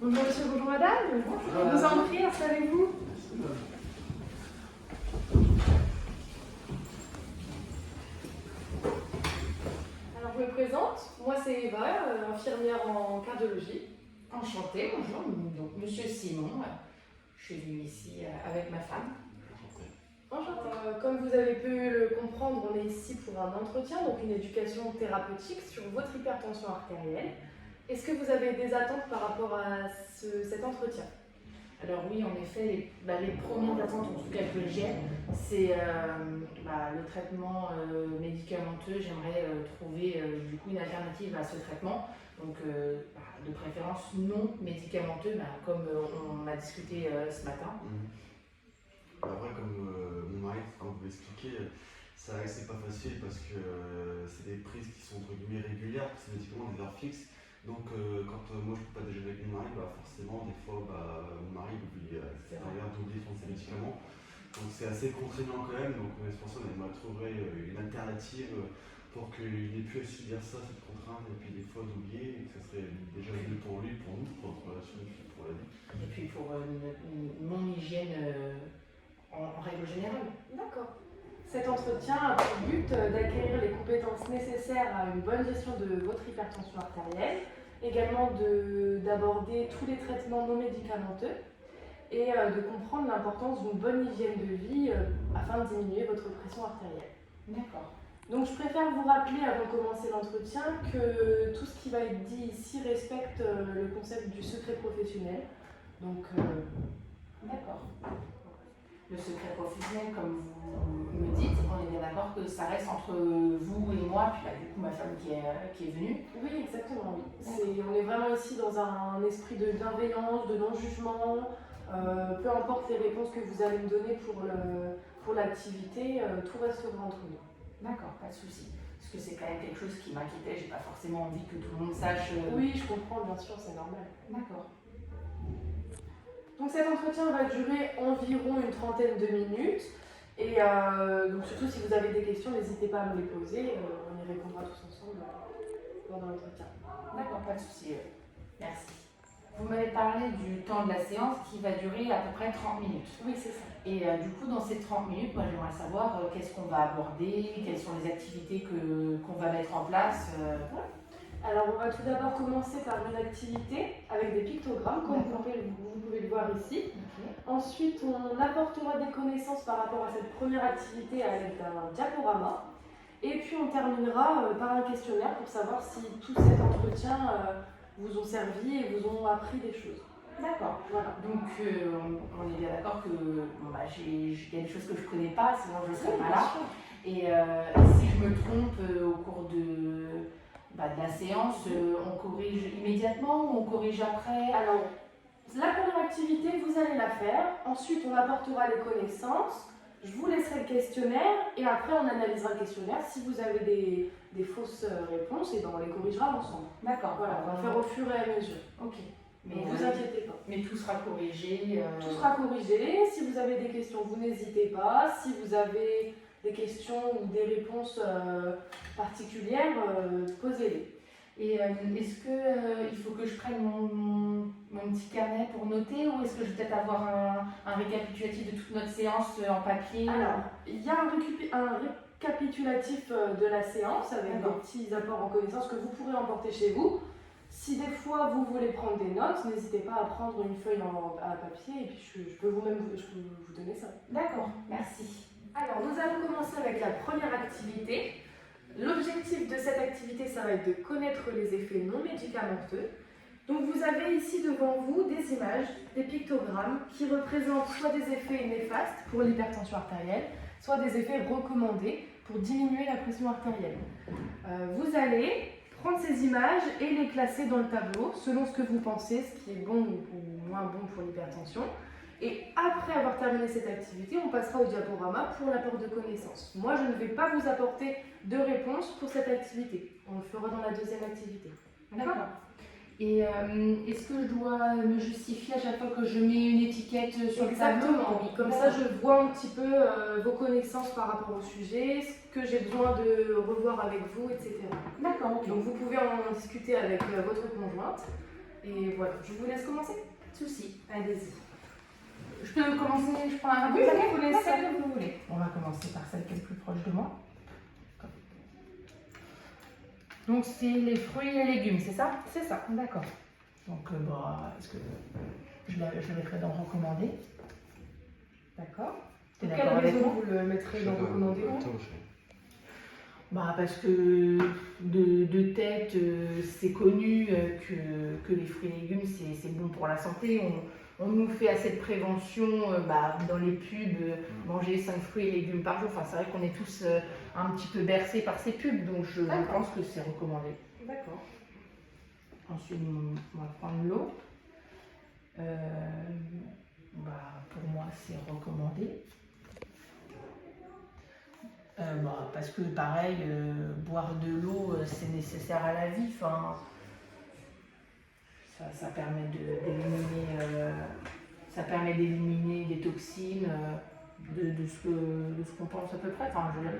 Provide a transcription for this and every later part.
Bonjour monsieur, bonjour madame. Bonjour. Vous en prie, installez-vous. Alors je me présente, moi c'est Eva, infirmière en cardiologie. Enchantée, bonjour, donc Monsieur Simon, je suis venue ici avec ma femme. Enchantée. Comme vous avez pu le comprendre, on est ici pour un entretien, donc une éducation thérapeutique sur votre hypertension artérielle. Est-ce que vous avez des attentes par rapport à cet entretien? Alors oui, en effet, les premières attentes, en tout cas que j'ai, c'est le traitement médicamenteux. J'aimerais trouver du coup une alternative à ce traitement, donc de préférence non médicamenteux, comme on a discuté ce matin. Après, comme mon mari vous l'expliquait, c'est pas facile parce que c'est des prises qui sont entre guillemets régulières, c'est des médicaments des heures fixes. Donc quand moi je peux pas déjeuner avec mon mari, forcément des fois mon mari oublie d'oublier ses médicaments. Donc c'est assez contraignant quand même, donc c'est pour ça qu'on aimerait trouver une alternative pour qu'il n'ait plus à subir ça, cette contrainte, et puis des fois d'oublier, et que ça serait déjà mieux pour lui, pour nous, pour notre relation et puis pour la vie. Et puis pour mon hygiène en règle générale. D'accord. Cet entretien a pour but d'acquérir les compétences nécessaires à une bonne gestion de votre hypertension artérielle, également d'aborder tous les traitements non médicamenteux et de comprendre l'importance d'une bonne hygiène de vie afin de diminuer votre pression artérielle. D'accord. Donc je préfère vous rappeler avant de commencer l'entretien que tout ce qui va être dit ici respecte le concept du secret professionnel. Donc, d'accord. Le secret professionnel, comme vous me dites, on est bien d'accord que ça reste entre vous et moi, puis du coup ma femme qui est venue. Oui, exactement, oui. On est vraiment ici dans un esprit de bienveillance, de non-jugement. Peu importe les réponses que vous allez me donner pour l'activité, tout restera entre nous. D'accord, pas de souci. Parce que c'est quand même quelque chose qui m'inquiétait, j'ai pas forcément envie que tout le monde sache. Oui, je comprends, bien sûr, c'est normal. D'accord. Donc cet entretien va durer environ une trentaine de minutes. Et donc surtout si vous avez des questions, n'hésitez pas à me les poser. On y répondra tous ensemble pendant l'entretien. D'accord, pas de souci. Merci. Vous m'avez parlé du temps de la séance qui va durer à peu près 30 minutes. Oui, c'est ça. Et du coup, dans ces 30 minutes, moi j'aimerais savoir qu'est-ce qu'on va aborder, quelles sont les activités qu'on va mettre en place. Alors, on va tout d'abord commencer par une activité avec des pictogrammes, comme vous pouvez le voir ici. Okay. Ensuite, on apportera des connaissances par rapport à cette première activité à l'aide d'un diaporama. Et puis, on terminera par un questionnaire pour savoir si tout cet entretien vous ont servi et vous ont appris des choses. D'accord. Voilà. Donc, on est bien d'accord que il y a des choses que je ne connais pas, sinon je ne serais pas là. Et si je me trompe au cours de la séance, on corrige immédiatement ou on corrige après? Alors, la première activité, vous allez la faire. Ensuite, on apportera les connaissances. Je vous laisserai le questionnaire et après, on analysera le questionnaire. Si vous avez des fausses réponses, et on les corrigera ensemble. D'accord. Voilà, on va faire au fur et à mesure. Ok. Mais ne vous inquiétez pas. Mais tout sera corrigé. Tout sera corrigé. Si vous avez des questions, vous n'hésitez pas. Si vous avez des questions ou des réponses particulières, posez-les. Et est-ce qu'il faut que je prenne mon petit carnet pour noter ou est-ce que je vais peut-être avoir un récapitulatif de toute notre séance en papier? Alors, il y a un récapitulatif de la séance avec des petits apports en connaissances que vous pourrez emporter chez vous. Si des fois vous voulez prendre des notes, n'hésitez pas à prendre une feuille à papier et puis je peux vous donner ça. D'accord, merci. Alors, nous allons commencer avec la première activité. L'objectif de cette activité, ça va être de connaître les effets non médicamenteux. Donc, vous avez ici devant vous des images, des pictogrammes qui représentent soit des effets néfastes pour l'hypertension artérielle, soit des effets recommandés pour diminuer la pression artérielle. Vous allez prendre ces images et les classer dans le tableau selon ce que vous pensez, ce qui est bon ou moins bon pour l'hypertension. Et après avoir terminé cette activité, on passera au diaporama pour l'apport de connaissances. Moi, je ne vais pas vous apporter de réponse pour cette activité. On le fera dans la deuxième activité. D'accord. Et est-ce que je dois me justifier à chaque fois que je mets une étiquette sur le tableau? Exactement, oui. Comme ça, je vois un petit peu vos connaissances par rapport au sujet, ce que j'ai besoin de revoir avec vous, etc. D'accord, ok. Donc, vous pouvez en discuter avec votre conjointe. Et voilà, je vous laisse commencer. Souci. Allez-y. Je peux commencer, je prends un Oui, paquet. vous prenez celle que vous voulez. On va commencer par celle qui est le plus proche de moi. Donc c'est les fruits et légumes, c'est ça? C'est ça. D'accord. Donc est-ce que je le mettrai dans recommandé? D'accord. T'es Pour d'accord quelle avec raison moi? vous le mettrez dans recommandé? Parce que de tête, c'est connu que les fruits et légumes, c'est bon pour la santé. On nous fait assez de prévention dans les pubs, manger 5 fruits et légumes par jour. Enfin, c'est vrai qu'on est tous un petit peu bercés par ces pubs, donc je pense que c'est recommandé. D'accord. Ensuite, on va prendre l'eau. Pour moi, c'est recommandé. Parce que pareil, boire de l'eau, c'est nécessaire à la vie. Enfin, ça permet d'éliminer des toxines, de ce qu'on pense à peu près. Enfin, je veux dire,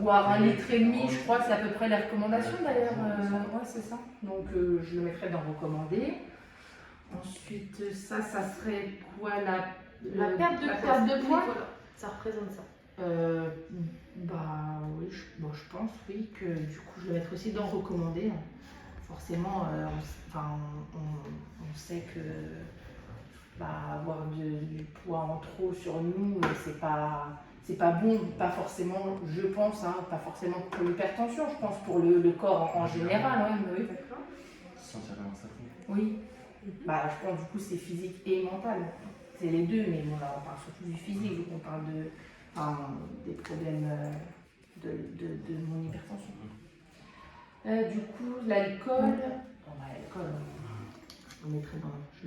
boire 1,5 litre, je crois, c'est à peu près la recommandation d'ailleurs. Ouais, c'est ça. Donc je le mettrai dans recommandé. Ensuite, ça serait quoi La perte de poids, voilà. Ça représente ça. Oui, je pense oui que du coup je vais mettre aussi dans recommandé. Forcément, on sait que avoir du poids en trop sur nous, c'est pas bon, pas forcément, je pense, pas forcément pour l'hypertension, je pense pour le corps en général. Oui. D'accord. Sentir comment ça fait. Oui. Je pense du coup c'est physique et mental. C'est les deux, mais bon là on parle surtout du physique, donc on parle des problèmes de mon hypertension. Du coup, l'alcool, l'alcool, je le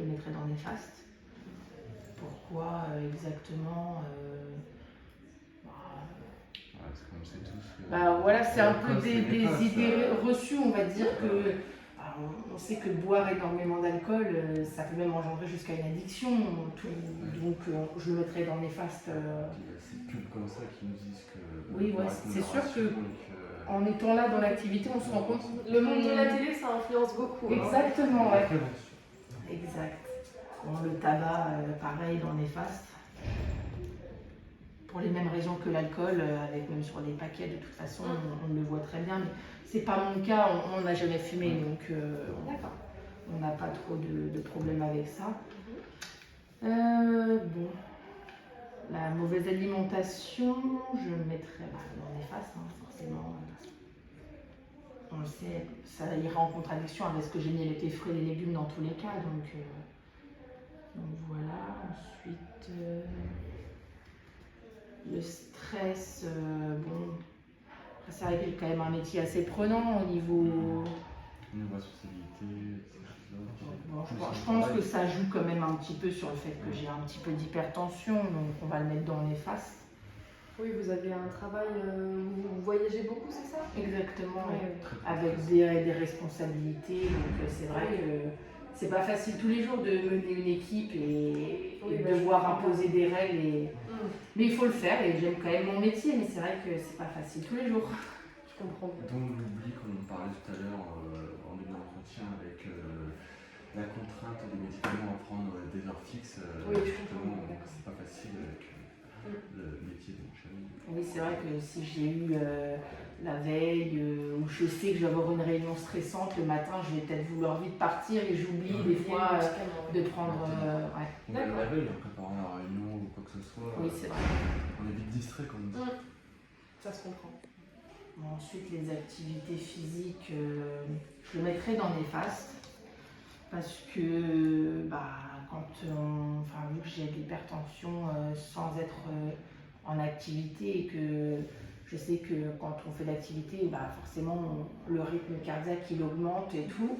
mettrai dans néfaste. Pourquoi exactement C'est comme c'est tous. C'est un peu des idées reçues, on va dire que. On sait que boire énormément d'alcool, ça peut même engendrer jusqu'à une addiction. Donc je le mettrai dans néfaste. Il y a ces pubs comme ça qui nous disent que. Oui, c'est sûr que en étant là dans l'activité, on se rend compte. Le monde de la télé, ça influence beaucoup. Exactement, ouais. Exact. Bon, le tabac, pareil, dans néfaste. Pour les mêmes raisons que l'alcool, avec même sur les paquets, de toute façon, on le voit très bien. Mais c'est pas mon cas, on n'a jamais fumé, donc on n'a pas trop de problème avec ça. La mauvaise alimentation, je le mettrais dans néfaste, forcément. On le sait, ça ira en contradiction avec ce que j'ai mis avec les fruits et les légumes dans tous les cas. Donc voilà. Ensuite, le stress, c'est vrai que j'ai quand même un métier assez prenant au niveau. Niveau responsabilité, Je pense que ça joue quand même un petit peu sur le fait que j'ai un petit peu d'hypertension, donc on va le mettre dans néfaste. Oui, vous avez un travail où vous voyagez beaucoup, c'est ça? Exactement, Oui. avec des responsabilités. Donc c'est vrai que c'est pas facile tous les jours de mener une équipe et de devoir imposer des règles. Mais il faut le faire et j'aime quand même mon métier, mais c'est vrai que c'est pas facile tous les jours. Je comprends. Donc l'oubli, comme on parlait tout à l'heure en début d'entretien, avec la contrainte des médicaments à prendre des heures fixes, justement, c'est pas facile avec le métier de mon chéri. Oui, c'est vrai que si j'ai eu la veille ou je sais que je vais avoir une réunion stressante le matin, je vais peut-être vouloir vite partir et j'oublie des fois de prendre. La veille, en préparant la réunion ou quoi que ce soit, oui, c'est vrai. on est vite distrait comme ça. Ça se comprend. Ensuite, les activités physiques, je le mettrai dans néfaste parce que vu que j'ai de l'hypertension sans être en activité et que je sais que quand on fait l'activité, forcément le rythme cardiaque il augmente et tout.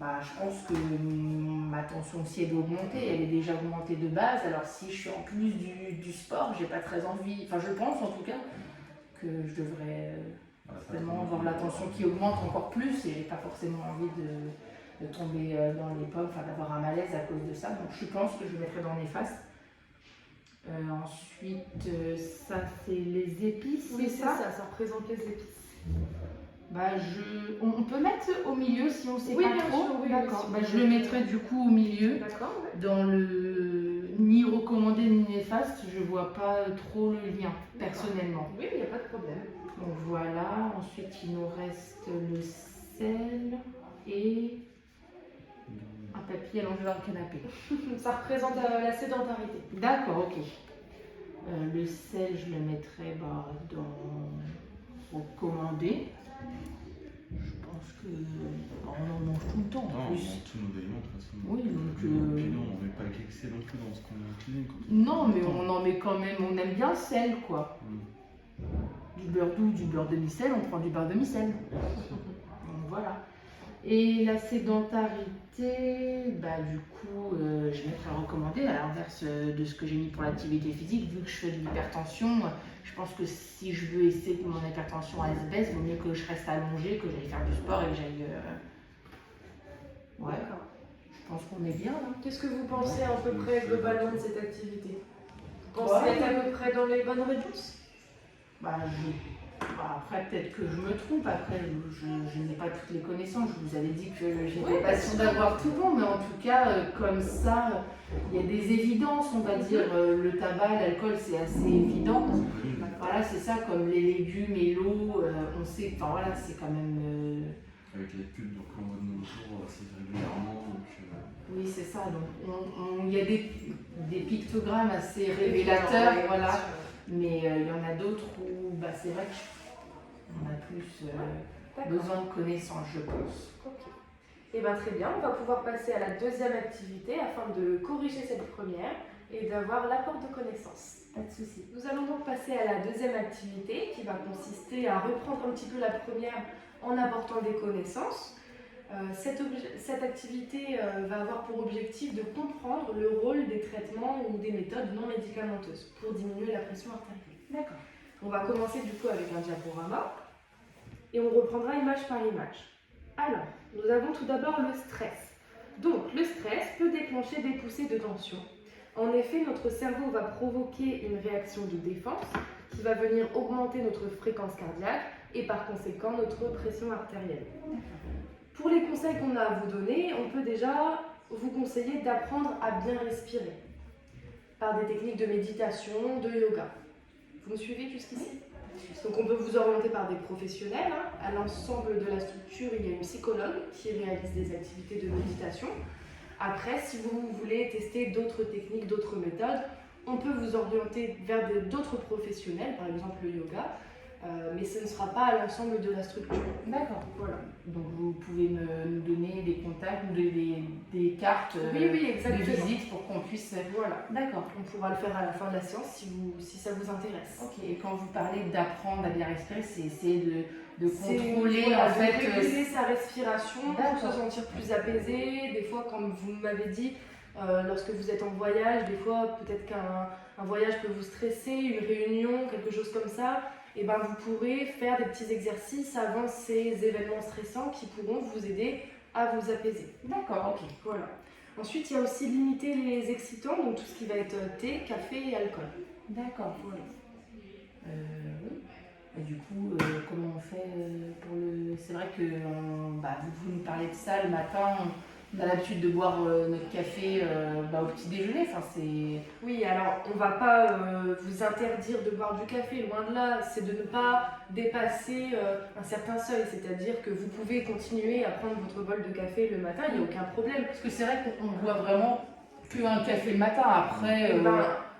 Je pense que ma tension aussi elle doit augmenter, elle est déjà augmentée de base. Alors si je suis en plus du sport, j'ai pas très envie, je pense en tout cas que je devrais certainement avoir la tension qui augmente encore plus et j'ai pas forcément envie de tomber dans les pommes, d'avoir un malaise à cause de ça. Donc je pense que je le mettrai dans néfaste. Ensuite, ça c'est les épices, Oui, c'est ça, ça représente les épices. On peut mettre au milieu si on ne sait Oui, pas bien trop. sûr, oui, D'accord. oui, si Je le mettrai du coup au milieu. D'accord, ouais. Dans le ni recommandé ni néfaste, je vois pas trop le lien personnellement. Oui, il n'y a pas de problème. Donc voilà, ensuite il nous reste le sel et un papier allongé dans le canapé. Ça représente la sédentarité. D'accord, ok. Le sel, je le mettrai dans recommandé. Je pense que on en mange tout le temps en Non, on plus. mange tous nos aliments de toute façon. Oui, donc Puis non, on ne met pas qu'excès non plus dans ce qu'on cuisine. non, mais on en met quand même, on aime bien le sel quoi. Du beurre doux, du beurre demi-sel, on prend du beurre demi-sel. Donc voilà. Et la sédentarité, du coup, je mettrai recommandé à l'inverse de ce que j'ai mis pour l'activité physique. Vu que je fais de l'hypertension, je pense que si je veux essayer que mon hypertension elle se baisse, il vaut mieux que je reste allongée, que j'aille faire du sport et que j'aille. Ouais, D'accord. je pense qu'on est bien là. Qu'est-ce que vous pensez à peu près globalement de cette activité? Vous pensez être à peu près dans les bonnes réponses? Après, peut-être que je me trompe. Après, je n'ai pas toutes les connaissances. Je vous avais dit que j'étais Oui, pas sûre d'avoir tout bon, mais en tout cas, comme ça, il y a des évidences, on va dire. Le tabac, l'alcool, c'est assez évident. Voilà, c'est ça, comme les légumes et l'eau, on sait, enfin voilà, c'est quand même. Avec les pubs qu'on voit de nos jours assez régulièrement. Oui, c'est ça. Donc, il y a des pictogrammes assez révélateurs, voilà. Mais il y en a d'autres où c'est vrai qu'on a plus besoin de connaissances, je pense. Ok. Et bien très bien, on va pouvoir passer à la deuxième activité afin de corriger cette première et d'avoir l'apport de connaissances. Pas de souci. Nous allons donc passer à la deuxième activité qui va consister à reprendre un petit peu la première en apportant des connaissances. Cette activité va avoir pour objectif de comprendre le rôle des traitements ou des méthodes non médicamenteuses pour diminuer la pression artérielle. D'accord. On va commencer du coup avec un diaporama et on reprendra image par image. Alors, nous avons tout d'abord le stress. Donc, le stress peut déclencher des poussées de tension. En effet, notre cerveau va provoquer une réaction de défense qui va venir augmenter notre fréquence cardiaque et par conséquent notre pression artérielle. Pour les conseils qu'on a à vous donner, on peut déjà vous conseiller d'apprendre à bien respirer par des techniques de méditation, de yoga. Vous me suivez jusqu'ici? Donc on peut vous orienter par des professionnels. À l'ensemble de la structure, il y a une psychologue qui réalise des activités de méditation. Après, si vous voulez tester d'autres techniques, d'autres méthodes, on peut vous orienter vers d'autres professionnels, par exemple le yoga, mais ce ne sera pas à l'ensemble de la structure. D'accord. Voilà. Donc vous pouvez nous donner des contacts, nous donner des cartes Oui, exactement. de visite pour qu'on puisse... Voilà. D'accord. On pourra le faire à la fin de la séance si ça vous intéresse. Ok, et quand vous parlez d'apprendre à bien respirer, c'est essayer de C'est, contrôler voilà, en fait... de réguler sa respiration pour D'accord. se sentir plus apaisé. Des fois, comme vous m'avez dit, lorsque vous êtes en voyage, des fois peut-être qu'un voyage peut vous stresser, une réunion, quelque chose comme ça. Et ben, vous pourrez faire des petits exercices avant ces événements stressants qui pourront vous aider à vous apaiser. D'accord, ok. Voilà. Ensuite, il y a aussi limiter les excitants, donc tout ce qui va être thé, café et alcool. D'accord. Voilà. Oui. Et du coup, comment on fait pour le... C'est vrai que vous nous parlez de ça le matin, on a l'habitude de boire notre café au petit déjeuner. Enfin, c'est... Oui, alors on ne va pas vous interdire de boire du café, loin de là, c'est de ne pas dépasser un certain seuil, c'est-à-dire que vous pouvez continuer à prendre votre bol de café le matin, il n'y a aucun problème. Parce que c'est vrai qu'on boit vraiment qu'un café le matin, après...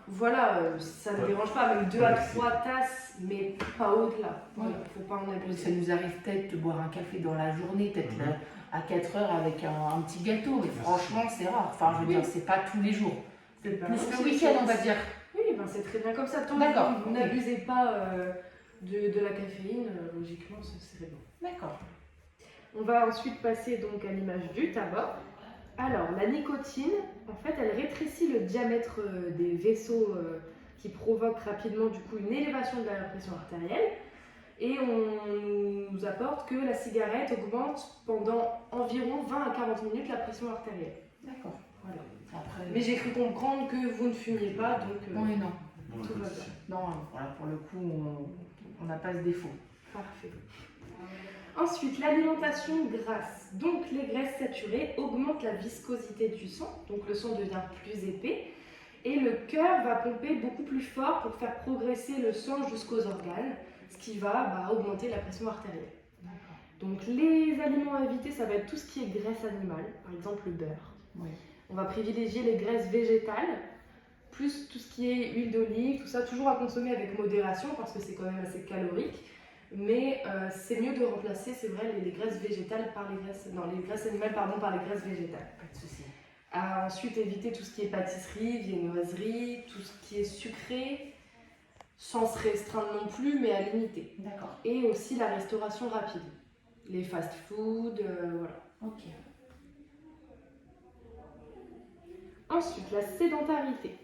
Voilà, ça ne dérange pas, même 2 à 3 tasses, mais pas au-delà. Voilà, faut pas en abuser. Ça nous arrive peut-être de boire un café dans la journée, peut-être à 4 heures avec un petit gâteau, mais franchement c'est rare. Enfin, je veux dire, c'est pas tous les jours. C'est plus le week-end, on va dire. Oui, c'est très bien comme ça. Tant D'accord, que vous n'abusez pas de la caféine, logiquement, c'est bon. D'accord. On va ensuite passer donc à l'image du tabac. Alors, la nicotine, en fait, elle rétrécit le diamètre des vaisseaux qui provoquent rapidement du coup une élévation de la pression artérielle. Et on nous apporte que la cigarette augmente pendant environ 20 à 40 minutes la pression artérielle. D'accord. Voilà. Après, mais j'ai cru comprendre que vous ne fumiez pas, donc oui, non. Tout va bien. Non, voilà, pour le coup, on n'a pas ce défaut. Parfait. Ensuite, l'alimentation grasse. Donc, les graisses saturées augmentent la viscosité du sang, donc le sang devient plus épais. Et le cœur va pomper beaucoup plus fort pour faire progresser le sang jusqu'aux organes, ce qui va augmenter la pression artérielle. Donc les aliments à éviter, ça va être tout ce qui est graisse animale, par exemple le beurre. Oui. On va privilégier les graisses végétales, plus tout ce qui est huile d'olive, tout ça, toujours à consommer avec modération parce que c'est quand même assez calorique. Mais c'est mieux de remplacer, c'est vrai, les graisses végétales par les graisses animales par les graisses végétales. Pas de souci. Ensuite, éviter tout ce qui est pâtisserie, viennoiserie, tout ce qui est sucré, sans se restreindre non plus, mais à limiter. D'accord. Et aussi la restauration rapide, les fast-food, voilà. Ok. Ensuite, la sédentarité.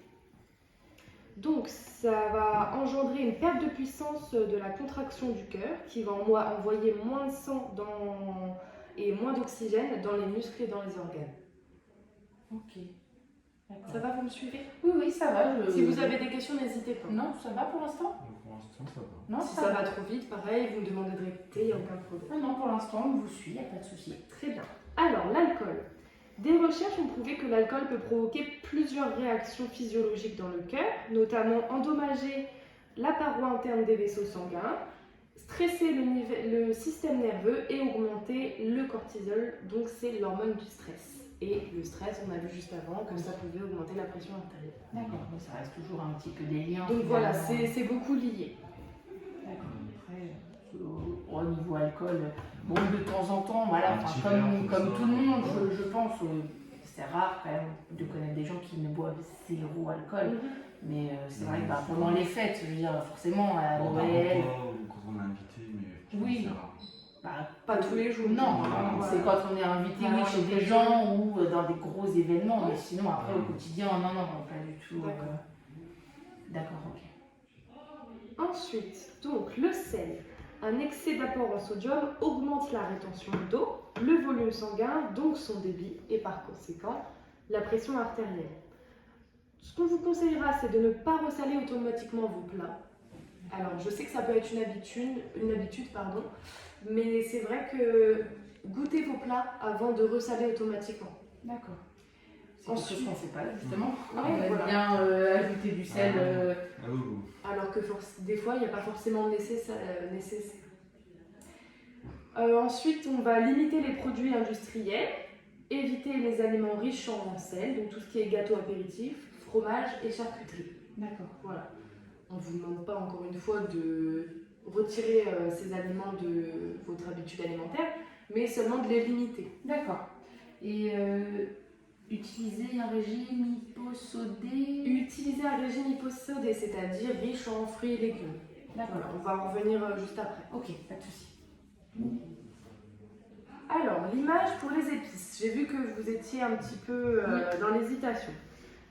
Donc, ça va engendrer une perte de puissance de la contraction du cœur, qui va envoyer moins de sang et moins d'oxygène dans les muscles et dans les organes. Ok. D'accord. Ça va, vous me suivez? Oui, ça va. Si vous avez des questions, n'hésitez pas. Non, ça va pour l'instant? Pour l'instant, ça va. Non, Si ça va trop vite, pareil, vous me demandez de répéter, il n'y a aucun problème. Ah non, pour l'instant, on vous suit, il n'y a pas de souci. Très bien. Alors, l'alcool. Des recherches ont prouvé que l'alcool peut provoquer plusieurs réactions physiologiques dans le cœur, notamment endommager la paroi interne des vaisseaux sanguins, stresser le système nerveux et augmenter le cortisol, donc c'est l'hormone du stress. Et le stress, on a vu juste avant que ça pouvait augmenter la pression artérielle. D'accord, mais ça reste toujours un petit peu des liens. Donc voilà, finalement. c'est beaucoup lié. D'accord. Après, au niveau alcool, bon, de temps en temps, voilà, Un enfin, petit comme verre, tout le ça. monde, je pense, c'est rare quand même de connaître des gens qui ne boivent zéro alcool. Mais c'est vrai que pendant les fêtes, je veux dire, forcément, à Noël. Ou quand on est invité, mais Oui. c'est rare. Pas tous les jours. Non, Voilà. c'est quand on est invité Voilà, chez des ouais. gens ou dans des gros événements, mais Ouais. sinon après au quotidien, non, pas du tout. D'accord. D'accord, ok. Ensuite, donc le sel. Un excès d'apport en sodium augmente la rétention d'eau, le volume sanguin, donc son débit, et par conséquent, la pression artérielle. Ce qu'on vous conseillera, c'est de ne pas ressaler automatiquement vos plats. Alors, je sais que ça peut être une habitude, mais c'est vrai que goûtez vos plats avant de ressaler automatiquement. D'accord. C'est quelque chose qu'on ne fait pas, justement. Ouais, On aime voilà. bien ajouter du sel. Alors que des fois, il n'y a pas forcément nécessaire. Ensuite, on va limiter les produits industriels, éviter les aliments riches en sel, donc tout ce qui est gâteau apéritif, fromage et charcuterie. D'accord. Voilà. On ne vous demande pas encore une fois de retirer ces aliments de votre habitude alimentaire, mais seulement de les limiter. D'accord. Et utiliser un régime hyposodé. Utiliser un régime hyposodé, c'est-à-dire riche en fruits et légumes. D'accord. Voilà, on va en revenir juste après. Ok, pas de souci. Alors, l'image pour les épices. J'ai vu que vous étiez un petit peu dans l'hésitation.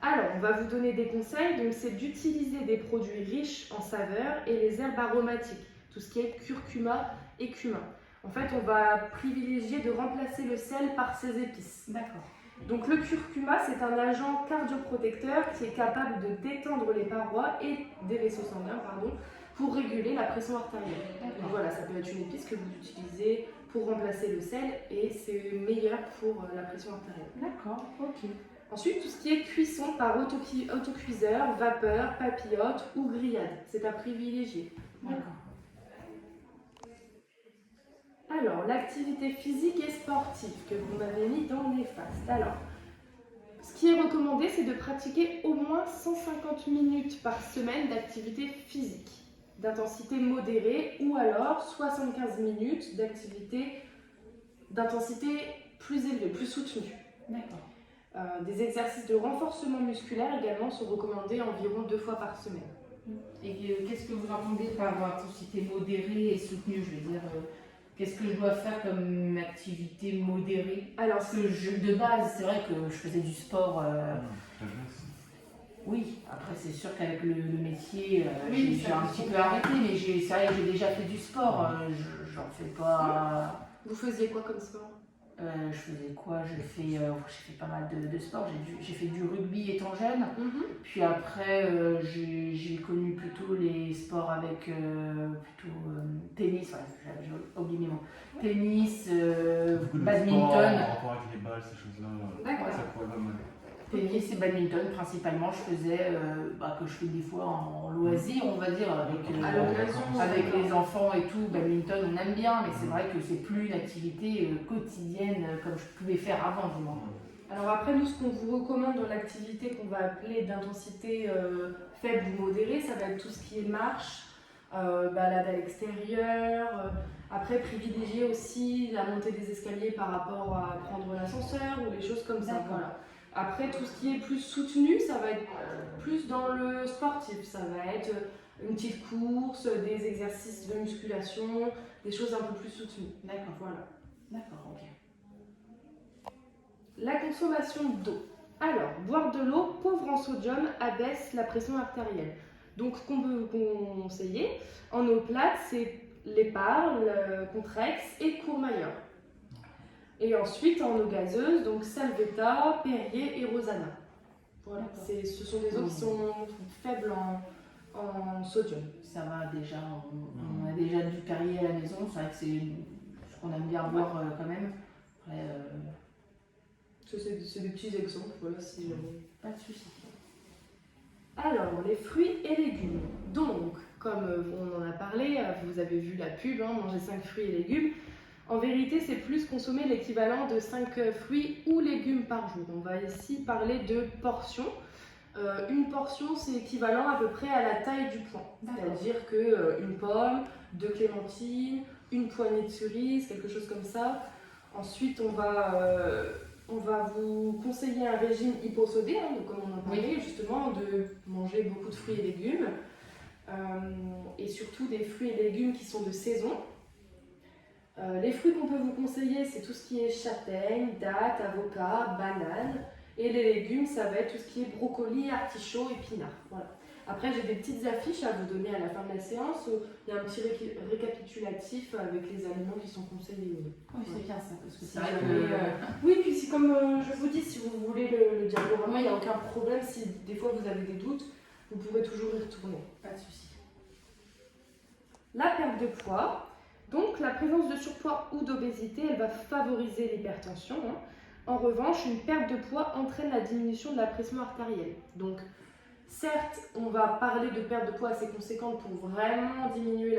Alors, on va vous donner des conseils. Donc, c'est d'utiliser des produits riches en saveurs et les herbes aromatiques, tout ce qui est curcuma et cumin. En fait, on va privilégier de remplacer le sel par ces épices. D'accord. Donc, le curcuma, c'est un agent cardioprotecteur qui est capable de détendre les parois et des vaisseaux sanguins, pour réguler la pression artérielle. Donc voilà, ça peut être une épice que vous utilisez pour remplacer le sel et c'est meilleur pour la pression artérielle. D'accord, ok. Ensuite, tout ce qui est cuisson par autocuiseur, vapeur, papillote ou grillade, c'est à privilégier. D'accord. Alors, l'activité physique et sportive que vous m'avez mis dans néfaste. Alors, ce qui est recommandé, c'est de pratiquer au moins 150 minutes par semaine d'activité physique, d'intensité modérée, ou alors 75 minutes d'intensité plus élevée, plus soutenue. D'accord. Des exercices de renforcement musculaire également sont recommandés environ 2 fois par semaine. Et qu'est-ce que vous entendez par intensité modérée et soutenue? Je veux dire, qu'est-ce que je dois faire comme activité modérée? Alors, Parce que de base, c'est vrai que je faisais du sport. Oui, après c'est sûr qu'avec le métier, Oui, j'ai un petit peu arrêté, mais c'est vrai que j'ai déjà fait du sport. J'en fais pas. Vous faisiez quoi comme sport? Je faisais quoi? J'ai fait pas mal de sport. J'ai fait du rugby étant jeune. Puis après, j'ai connu plutôt les sports avec plutôt tennis, ouais, j'ai oublié mes mots. Tennis, Beaucoup de badminton. sport en rapport avec les balles, ces choses-là. D'accord. Ça pourrait pas mal. Tennis et badminton principalement, je faisais, que je fais des fois en loisir, on va dire, À l'occasion, avec d'accord. les enfants et tout. Badminton, on aime bien, mais c'est vrai que c'est plus une activité quotidienne comme je pouvais faire avant, du moins. Alors après, nous, ce qu'on vous recommande dans l'activité qu'on va appeler d'intensité faible ou modérée, ça va être tout ce qui est marche, balade à l'extérieur. Après, privilégier aussi la montée des escaliers par rapport à prendre l'ascenseur ou les choses comme ça. D'accord. Voilà. Après, tout ce qui est plus soutenu, ça va être plus dans le sportif. Ça va être une petite course, des exercices de musculation, des choses un peu plus soutenues. D'accord, Voilà. d'accord, ok. La consommation d'eau. Alors, boire de l'eau pauvre en sodium abaisse la pression artérielle. Donc, ce qu'on peut vous conseiller en eau plate, c'est l'Épar, le Contrex et Courmayeur. Et ensuite, en eau gazeuse, donc Salvetta, Perrier et Rosana. Voilà, ce sont des eaux qui sont faibles en sodium. Ça va déjà, on a déjà du Perrier à la maison, c'est vrai que c'est ce qu'on aime bien boire quand même. Après, C'est des petits exemples, voilà, si jamais. pas de soucis. Alors, les fruits et légumes. Donc, comme on en a parlé, vous avez vu la pub, hein, manger 5 fruits et légumes. En vérité, c'est plus consommer l'équivalent de 5 fruits ou légumes par jour. On va ici parler de portions. Une portion, c'est équivalent à peu près à la taille du poing. C'est-à-dire qu'une pomme, 2 clémentines, une poignée de cerises, quelque chose comme ça. Ensuite, on va vous conseiller un régime hyposodé, hein, donc comme on en parlait, justement, de manger beaucoup de fruits et légumes. Et surtout des fruits et légumes qui sont de saison. Les fruits qu'on peut vous conseiller, c'est tout ce qui est châtaigne, date, avocat, banane. Et les légumes, ça va être tout ce qui est brocoli, artichaut, épinards. Voilà. Après, j'ai des petites affiches à vous donner à la fin de la séance où il y a un petit récapitulatif avec les aliments qui sont conseillés. Oui, c'est bien ça, parce que Si c'est vrai jamais, que... Oui, puis comme je vous dis, si vous voulez le diaporama, il n'y a aucun problème. Si des fois vous avez des doutes, vous pourrez toujours y retourner. Pas de soucis. La perte de poids. Donc, la présence de surpoids ou d'obésité, elle va favoriser l'hypertension. Hein. En revanche, une perte de poids entraîne la diminution de la pression artérielle. Donc, certes, on va parler de perte de poids assez conséquente pour vraiment diminuer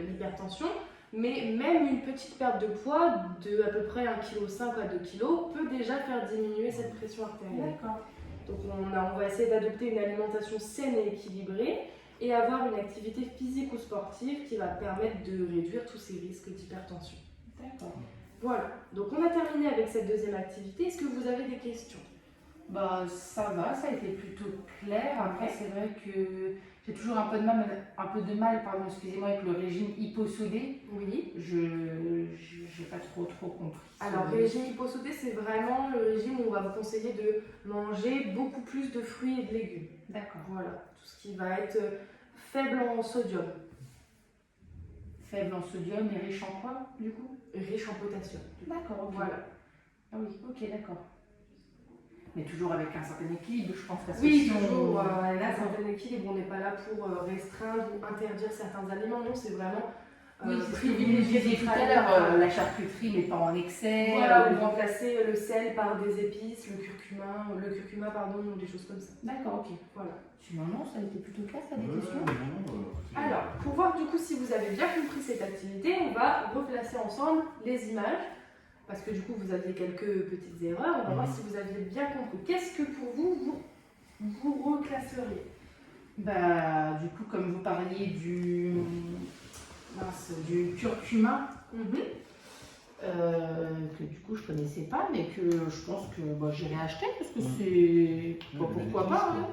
l'hypertension, mais même une petite perte de poids de à peu près 1,5 kg à 2 kg peut déjà faire diminuer cette pression artérielle. D'accord. Donc, on va essayer d'adopter une alimentation saine et équilibrée et avoir une activité physique ou sportive qui va permettre de réduire tous ces risques d'hypertension. D'accord. Voilà, donc on a terminé avec cette deuxième activité. Est-ce que vous avez des questions? Bah, ça va, ça a été plutôt clair. Après, c'est vrai que j'ai toujours un peu de mal, pardon, excusez-moi, avec le régime hyposodé. Oui. Je n'ai pas trop compris. Alors, le régime hyposodé, c'est vraiment le régime où on va vous conseiller de manger beaucoup plus de fruits et de légumes. D'accord. Voilà, tout ce qui va être faible en sodium. Faible en sodium et riche en quoi, du coup? Riche en potassium. D'accord, ok. Voilà. Ah oui, ok, d'accord. Mais toujours avec un certain équilibre, je pense. Parce que Oui, sinon, toujours. Là, un certain équilibre, on n'est pas là pour restreindre ou interdire certains aliments. Non, c'est vraiment oui, c'est ce que vous privilégier disiez tout à l'heure, la charcuterie, mais pas en excès. Voilà, ou remplacer le sel par des épices, le curcuma, pardon, ou des choses comme ça. D'accord, ok. Voilà. Sinon, non, ça a été plutôt clair, ça, des questions. Alors, pour voir du coup si vous avez bien compris cette activité, on va replacer ensemble les images. Parce que du coup, vous aviez quelques petites erreurs. On va voir si vous aviez bien compris. Qu'est-ce que pour vous reclasseriez? Bah, du coup, comme vous parliez du curcuma, que du coup je connaissais pas, mais que je pense que j'irai acheter parce que c'est pourquoi pas. Hein.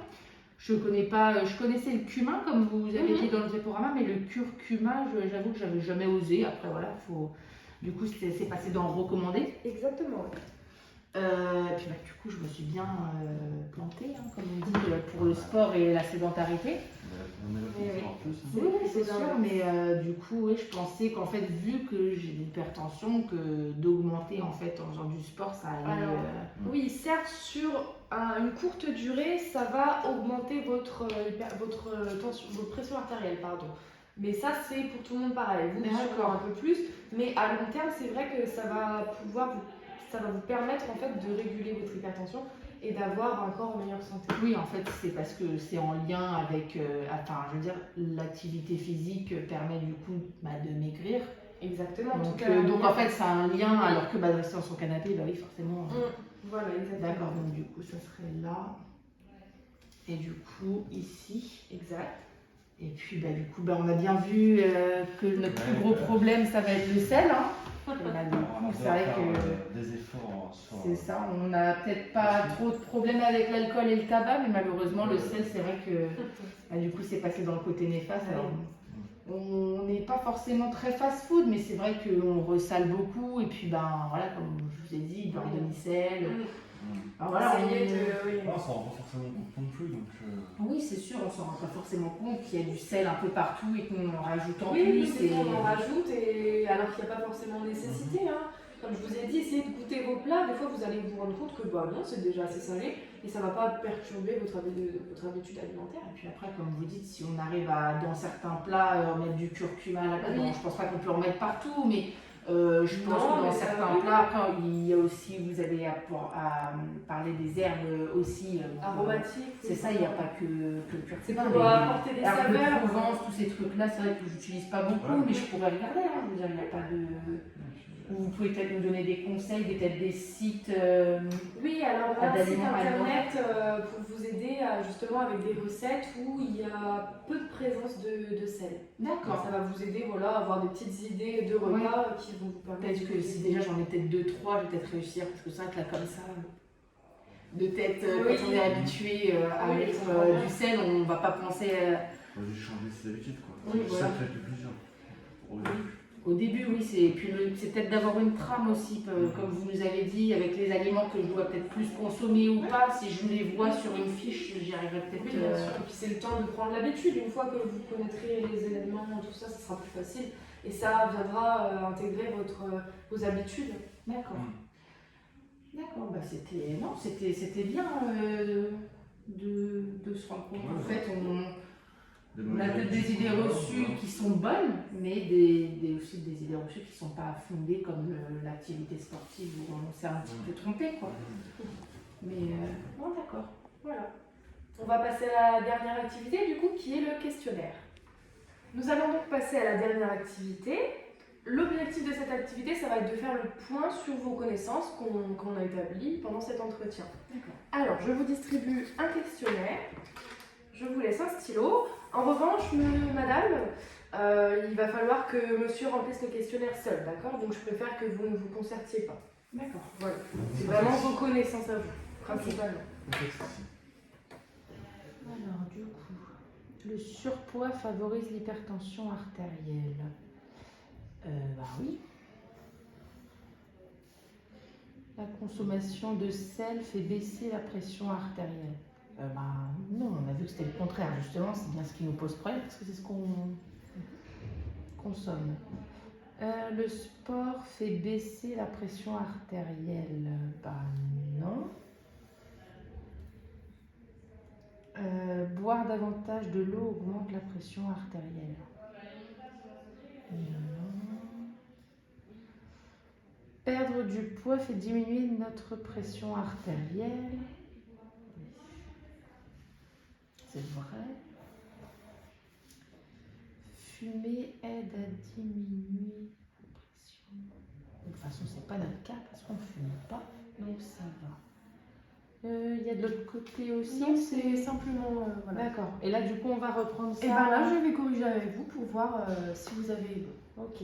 Je connaissais le cumin comme vous avez dit dans le diaporama, mais le curcuma, j'avoue que j'avais jamais osé. Après voilà, du coup c'est passé dans recommandé. Exactement. Puis du coup je me suis bien plantée, hein, comme on dit, pour le sport et la sédentarité. Oui, c'est sûr, mais du coup, oui, je pensais qu'en fait, vu que j'ai de l'hypertension, que d'augmenter en fait en faisant du sport, ça allait. Alors, oui, certes, sur une courte durée, ça va augmenter votre pression artérielle, pardon. Mais ça, c'est pour tout le monde pareil. Vous, D'accord. sûrement un peu plus. Mais à long terme, c'est vrai que ça va vous permettre en fait de réguler votre hypertension et d'avoir un corps en meilleure santé. Oui, en fait, c'est parce que c'est en lien avec, enfin, je veux dire, l'activité physique permet du coup de maigrir. Exactement. Donc en fait, ça a un lien, alors que rester sur son canapé, bah oui, forcément. Voilà, exactement. D'accord, donc du coup, ça serait là. Et du coup, ici. Exact. Et puis, du coup, on a bien vu que notre plus gros problème, ça va être le sel. Hein. C'est vrai que des efforts sur... c'est ça, on n'a peut-être pas trop de problèmes avec l'alcool et le tabac, mais malheureusement, le sel, c'est vrai que du coup, c'est passé dans le côté néfaste. Alors, on n'est pas forcément très fast-food, mais c'est vrai qu'on ressale beaucoup. Et puis, voilà, comme je vous ai dit, beurre demi-sel. Voilà, on s'en rend pas forcément compte non plus. Donc, oui, c'est sûr, on s'en rend pas forcément compte qu'il y a du sel un peu partout et qu'on en rajoute en oui, plus. Oui, on en rajoute, et alors qu'il n'y a pas forcément nécessité. Hein. Comme je vous ai dit, essayez de goûter vos plats. Des fois, vous allez vous rendre compte que non, c'est déjà assez salé et ça ne va pas perturber votre habitude alimentaire. Et puis après, comme vous dites, si on arrive à, dans certains plats, mettre du curcuma à la place, bon, je pense pas qu'on peut en mettre partout, mais je pense que dans certains plats, après, il y a aussi, vous avez à parler des herbes aussi. Aromatiques. C'est ça, il n'y a pas que le curcuma. C'est pour apporter des saveurs. Le Provence, tous ces trucs-là, c'est vrai que je n'utilise pas beaucoup, mais je pourrais regarder. Hein, je veux dire, il n'y a pas de... Vous pouvez peut-être nous donner des conseils, peut-être des sites. Oui, alors on a un site internet pour vous aider justement avec des recettes où il y a peu de présence de sel. D'accord. Ça va vous aider à avoir des petites idées de repas qui vont vous permettre. Peut-être que si déjà j'en ai peut-être 2-3, je vais peut-être réussir, parce que c'est vrai que là comme ça, de tête, quand on est habitué à mettre du sel, on ne va pas penser à... On va juste changer ses habitudes, quoi. Oui, Ça voilà. fait plaisir. Au début, oui, c'est peut-être d'avoir une trame aussi, comme vous nous avez dit, avec les aliments que je dois peut-être plus consommer ou pas. Si je les vois sur une fiche, j'y arriverai peut-être. Oui, bien sûr. Et puis c'est le temps de prendre l'habitude. Une fois que vous connaîtrez les éléments, tout ça, ça sera plus facile. Et ça viendra intégrer vos habitudes. D'accord. D'accord, c'était bien de se rendre compte. En fait, on a peut-être des idées reçues qui sont bonnes, mais aussi des idées reçues qui ne sont pas fondées comme l'activité sportive où on s'est un petit peu trompé, quoi. Mais bon, d'accord. Voilà. On va passer à la dernière activité, du coup, qui est le questionnaire. Nous allons donc passer à la dernière activité. L'objectif de cette activité, ça va être de faire le point sur vos connaissances qu'on a établies pendant cet entretien. Alors, je vous distribue un questionnaire. Je vous laisse un stylo. En revanche, madame, il va falloir que monsieur remplisse le questionnaire seul, d'accord? Donc je préfère que vous ne vous concertiez pas. D'accord. Voilà. C'est vraiment vos connaissances à vous, principalement. Alors, du coup, le surpoids favorise l'hypertension artérielle. Oui. La consommation de sel fait baisser la pression artérielle. Non, on a vu que c'était le contraire, justement, c'est bien ce qui nous pose problème, parce que c'est ce qu'on consomme. Le sport fait baisser la pression artérielle. Non. Boire davantage de l'eau augmente la pression artérielle. Non. Perdre du poids fait diminuer notre pression artérielle. C'est vrai. Fumer aide à diminuer la pression. De toute façon, c'est pas notre cas parce qu'on ne fume pas, donc ça va. Il y a de l'autre côté aussi. Non, c'est simplement. Voilà. D'accord. Et là, du coup, on va reprendre ça. Et bien là, je vais corriger avec vous pour voir si vous avez. Ok.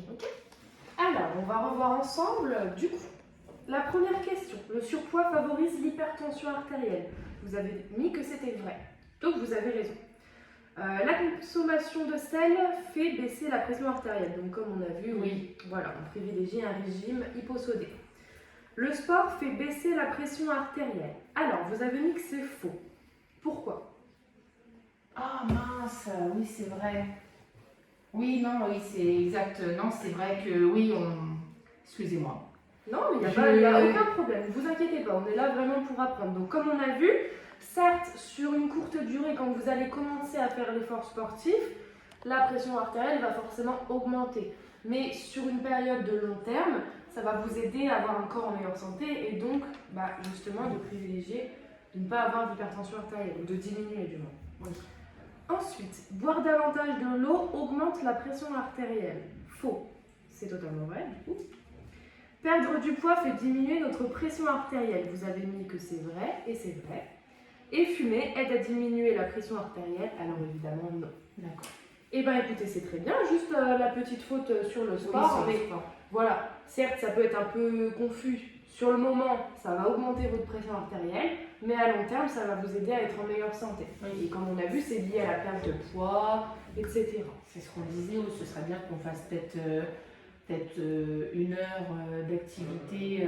Alors, on va revoir ensemble. Du coup, la première question. Le surpoids favorise l'hypertension artérielle. Vous avez mis que c'était vrai. Donc vous avez raison. La consommation de sel fait baisser la pression artérielle. Donc comme on a vu, oui, voilà, on privilégie un régime hyposodé. Le sport fait baisser la pression artérielle. Alors, vous avez mis que c'est faux. Pourquoi? Ah mince, oui c'est vrai. Oui, non, oui c'est exact. Non, c'est vrai que oui, excusez-moi. Non, mais il n'y a aucun problème. Ne vous inquiétez pas, on est là vraiment pour apprendre. Donc comme on a vu, certes, sur une courte durée, quand vous allez commencer à faire l'effort sportif, la pression artérielle va forcément augmenter. Mais sur une période de long terme, ça va vous aider à avoir un corps en meilleure santé et donc justement de privilégier de ne pas avoir d'hypertension artérielle, ou de diminuer du moins. Oui. Ensuite, boire davantage de l'eau augmente la pression artérielle. Faux. C'est totalement vrai du coup. Perdre du poids fait diminuer notre pression artérielle. Vous avez mis que c'est vrai et c'est vrai. Et fumer aide à diminuer la pression artérielle. Alors évidemment non. D'accord. Eh bien écoutez, c'est très bien. Juste la petite faute sur le sport. Oui, sur le sport. Voilà, certes ça peut être un peu confus. Sur le moment, ça va augmenter votre pression artérielle, mais à long terme, ça va vous aider à être en meilleure santé. Oui. Et comme on a vu, c'est lié à la perte de poids, etc. C'est ce qu'on disait, ce serait bien qu'on fasse peut-être 1 heure d'activité.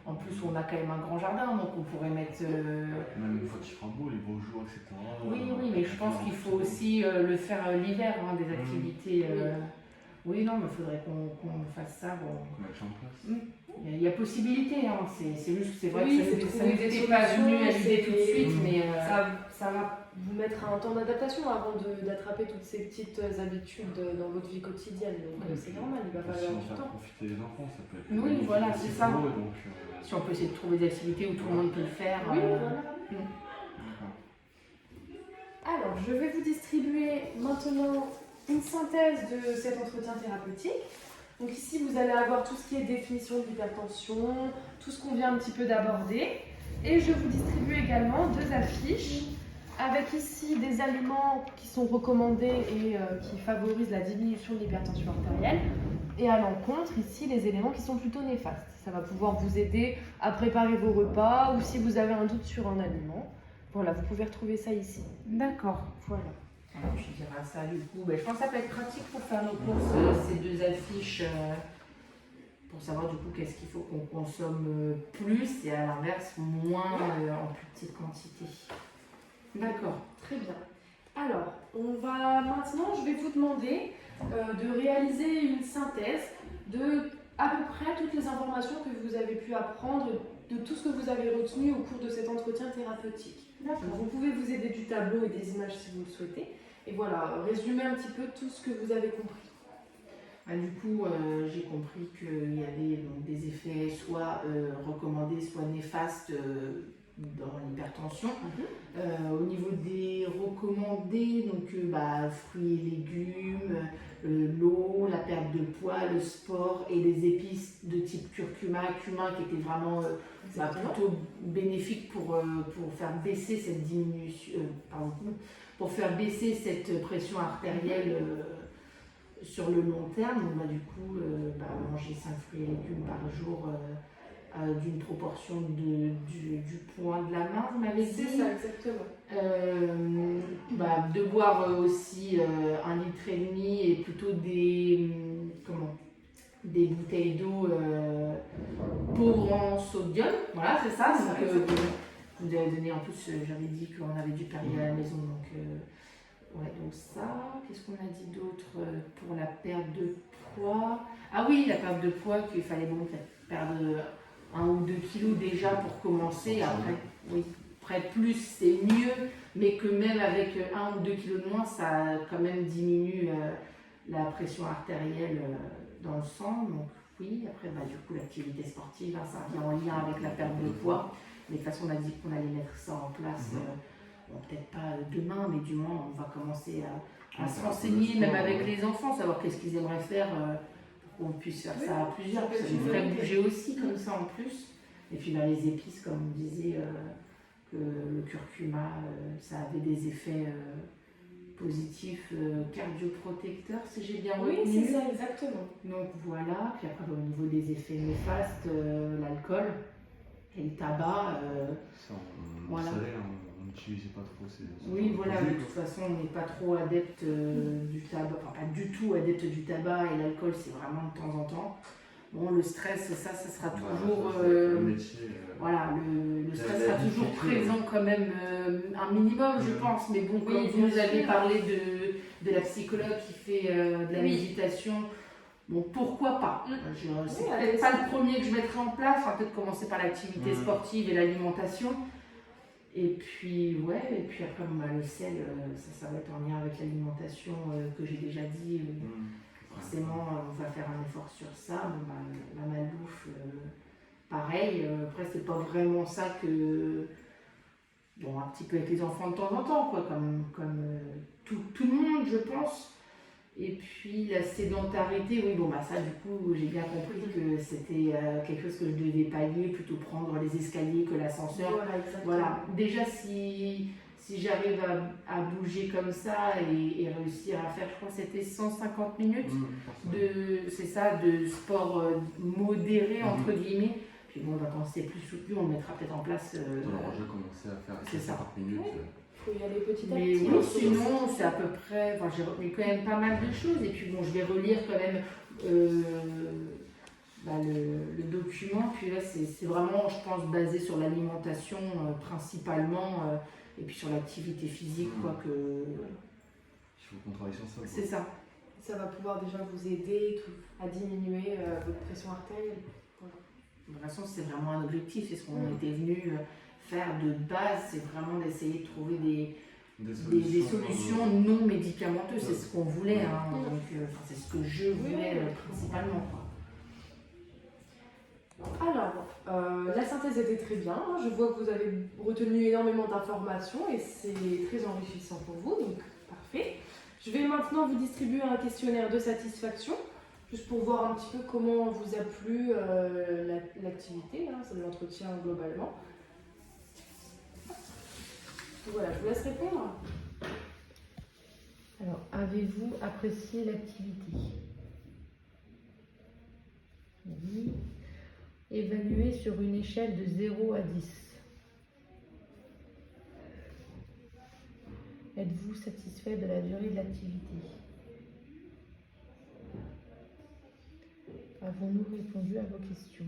En plus, on a quand même un grand jardin, donc on pourrait mettre. Même une fois qu'il fera beau, les beaux jours, etc. Oui, mais je pense qu'il faut aussi le faire l'hiver, des activités. Oui, non, mais il faudrait qu'on fasse ça. Bon. Qu'on mette en place. Il y a possibilité, c'est juste que c'est vrai Oui, que ça trouver ne des n'était pas venu à solutions, l'idée tout de suite, mais. Ça va vous mettre un temps d'adaptation avant d'attraper toutes ces petites habitudes dans votre vie quotidienne. Donc c'est normal, il va falloir du temps. Profiter des enfants, ça peut être. Oui, voilà, c'est ça. Donc, si on peut essayer de trouver des activités où tout le monde peut le faire. Oui, voilà. Alors, je vais vous distribuer maintenant une synthèse de cet entretien thérapeutique. Donc ici, vous allez avoir tout ce qui est définition de l'hypertension, tout ce qu'on vient un petit peu d'aborder. Et je vous distribue également 2 affiches avec ici des aliments qui sont recommandés et qui favorisent la diminution de l'hypertension artérielle. Et à l'encontre, ici, les éléments qui sont plutôt néfastes. Ça va pouvoir vous aider à préparer vos repas ou si vous avez un doute sur un aliment. Voilà, vous pouvez retrouver ça ici. D'accord. Voilà. Je dirais ça du coup. Je pense que ça peut être pratique pour faire nos courses, ces 2 affiches, pour savoir du coup qu'est-ce qu'il faut qu'on consomme plus et à l'inverse moins en plus petite quantité. D'accord. Très bien. Alors, je vais vous demander de réaliser une synthèse de à peu près toutes les informations que vous avez pu apprendre, de tout ce que vous avez retenu au cours de cet entretien thérapeutique. Donc, vous pouvez vous aider du tableau et des images si vous le souhaitez. Et voilà, résumer un petit peu tout ce que vous avez compris. Du coup, j'ai compris qu'il y avait des effets soit recommandés, soit néfastes dans l'hypertension. Au niveau des recommandés, fruits et légumes, l'eau, la perte de poids, le sport et les épices de type curcuma, cumin qui étaient vraiment plutôt bénéfiques pour faire baisser cette diminution, pour faire baisser cette pression artérielle sur le long terme. Donc, du coup, manger 5 fruits et légumes par jour d'une proportion du poing de la main, vous m'avez dit. C'est ça, exactement. De boire aussi 1,5 litre et plutôt des bouteilles d'eau pauvres en sodium. Voilà, c'est ça. Donc, vous avez donné en plus, j'avais dit qu'on avait du Perrier à la maison. Donc ça, qu'est-ce qu'on a dit d'autre pour la perte de poids? Ah oui, la perte de poids, qu'il fallait perdre 1 ou 2 kilos déjà pour commencer. Après plus c'est mieux, mais que même avec 1 ou 2 kilos de moins, ça quand même diminue la pression artérielle dans le sang. Donc oui, après du coup l'activité sportive, ça vient en lien avec la perte de poids. Mais de toute façon, on a dit qu'on allait mettre ça en place. Peut-être pas demain, mais du moins on va commencer à se renseigner, même avec les enfants, savoir qu'est-ce qu'ils aimeraient faire pour qu'on puisse faire ça à plusieurs, ça les ferait bouger aussi comme ça en plus. Et puis les épices, comme on disait, que le curcuma, ça avait des effets positifs cardioprotecteurs, si j'ai bien retenu. Oui, c'est ça, exactement. Donc voilà, puis après au niveau des effets néfastes, l'alcool et le tabac. Ça, on voilà. savait, on n'utilisait pas trop ces Oui, voilà, de toute façon, on n'est pas trop adepte du tabac, enfin pas du tout adepte du tabac, et l'alcool, c'est vraiment de temps en temps. Bon, le stress, ça sera toujours. Voilà, le stress sera toujours présent quand même, un minimum, je pense. Mais bon, comme vous nous avez parlé de la psychologue qui fait de la méditation. Bon, pourquoi pas? C'est peut-être pas le premier que je mettrai en place, peut-être commencer par l'activité sportive et l'alimentation. Et puis, ouais, et puis après, bon, bah, le sel, ça va être en lien avec l'alimentation que j'ai déjà dit. Forcément, on va faire un effort sur ça. Bon, bah, la malbouffe, pareil. Après, c'est pas vraiment ça que. Bon, un petit peu avec les enfants de temps en temps, quoi, comme tout le monde, je pense. Et puis la sédentarité, oui, bon, bah ça, du coup, j'ai bien compris que c'était quelque chose que je devais pallier, plutôt prendre les escaliers que l'ascenseur. Voilà, exactement. Voilà, déjà, si j'arrive à bouger comme ça et réussir à faire, je crois que c'était 150 minutes de sport modéré, entre guillemets. Puis bon, bah, quand c'est plus soutenu, on mettra peut-être en place. On aura déjà commencé à faire c'est ça. 50 minutes. Il faut y aller petit à Mais petit. oui, sinon, c'est à peu près. Enfin, j'ai retenu quand même pas mal de choses. Et puis bon, je vais relire quand même le document. Puis là, c'est vraiment, je pense, basé sur l'alimentation principalement. Et puis sur l'activité physique, quoi que. Il faut qu'on travaille sur ça. C'est ça. Ça va pouvoir déjà vous aider à diminuer votre pression artérielle. Voilà. De toute façon, c'est vraiment un objectif. C'est ce qu'on était venu faire de base. C'est vraiment d'essayer de trouver des solutions non médicamenteuses. C'est ce qu'on voulait. Hein. Donc, c'est ce que je voulais principalement. Alors, la synthèse était très bien. Je vois que vous avez retenu énormément d'informations et c'est très enrichissant pour vous. Donc, parfait. Je vais maintenant vous distribuer un questionnaire de satisfaction. Juste pour voir un petit peu comment vous a plu l'activité, l'entretien globalement. Voilà, je vous laisse répondre. Alors, avez-vous apprécié l'activité? Oui. Évaluez sur une échelle de 0 à 10. Êtes-vous satisfait de la durée de l'activité? Avons-nous répondu à vos questions?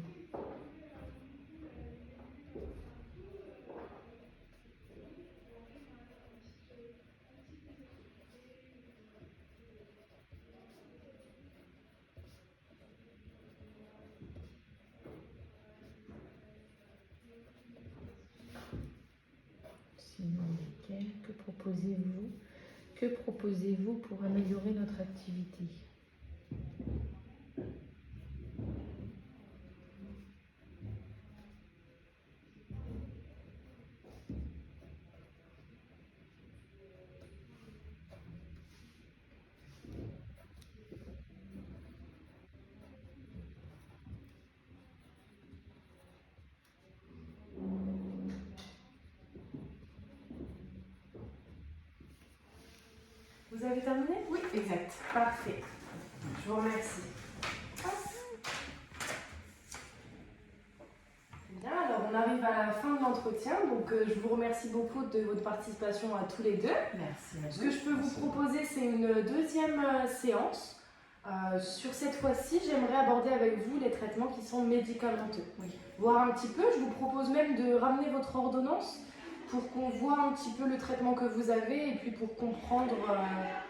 Sinon, nickel. Que proposez-vous pour améliorer notre activité? Vous avez terminé? Oui, exact. Parfait. Je vous remercie. Bien, alors on arrive à la fin de l'entretien, donc je vous remercie beaucoup de votre participation à tous les deux. Merci. Ce que je peux vous proposer, c'est une deuxième séance. Sur cette fois-ci, j'aimerais aborder avec vous les traitements qui sont médicamenteux. Oui. Voir un petit peu, je vous propose même de ramener votre ordonnance pour qu'on voit un petit peu le traitement que vous avez et puis pour comprendre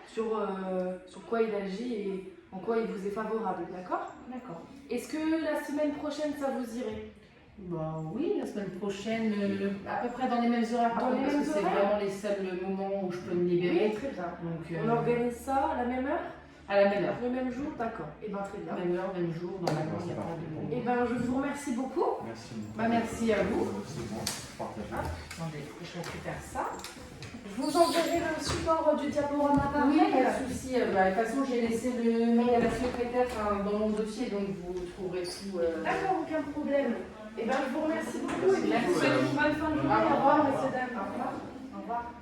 sur quoi il agit et en quoi il vous est favorable, d'accord? D'accord. Est-ce que la semaine prochaine, ça vous irait? Bah oui, la semaine prochaine, à peu près dans les mêmes horaires, Dans les parce mêmes que c'est horaires vraiment les seuls moments où je peux me libérer. Oui, très bien. Donc, On organise ça à la même heure? à la même heure. Le même jour? D'accord. Et bien très bien. Même heure, même jour, normalement, il n'y a pas de... Et ben je vous remercie beaucoup. Merci. Bah, merci à vous. C'est bon, partagez. Attendez, je récupère ça. Je vous enverrai le support du diaporama par Oui, mail. pas de souci. De toute façon, j'ai laissé le mail à la secrétaire dans mon dossier, donc vous trouverez tout. D'accord, aucun problème. Et ben je vous remercie beaucoup. Et puis je vous Merci. souhaite une bonne fin de journée. Au Au revoir. revoir, messieurs, dames. Au revoir. Au revoir.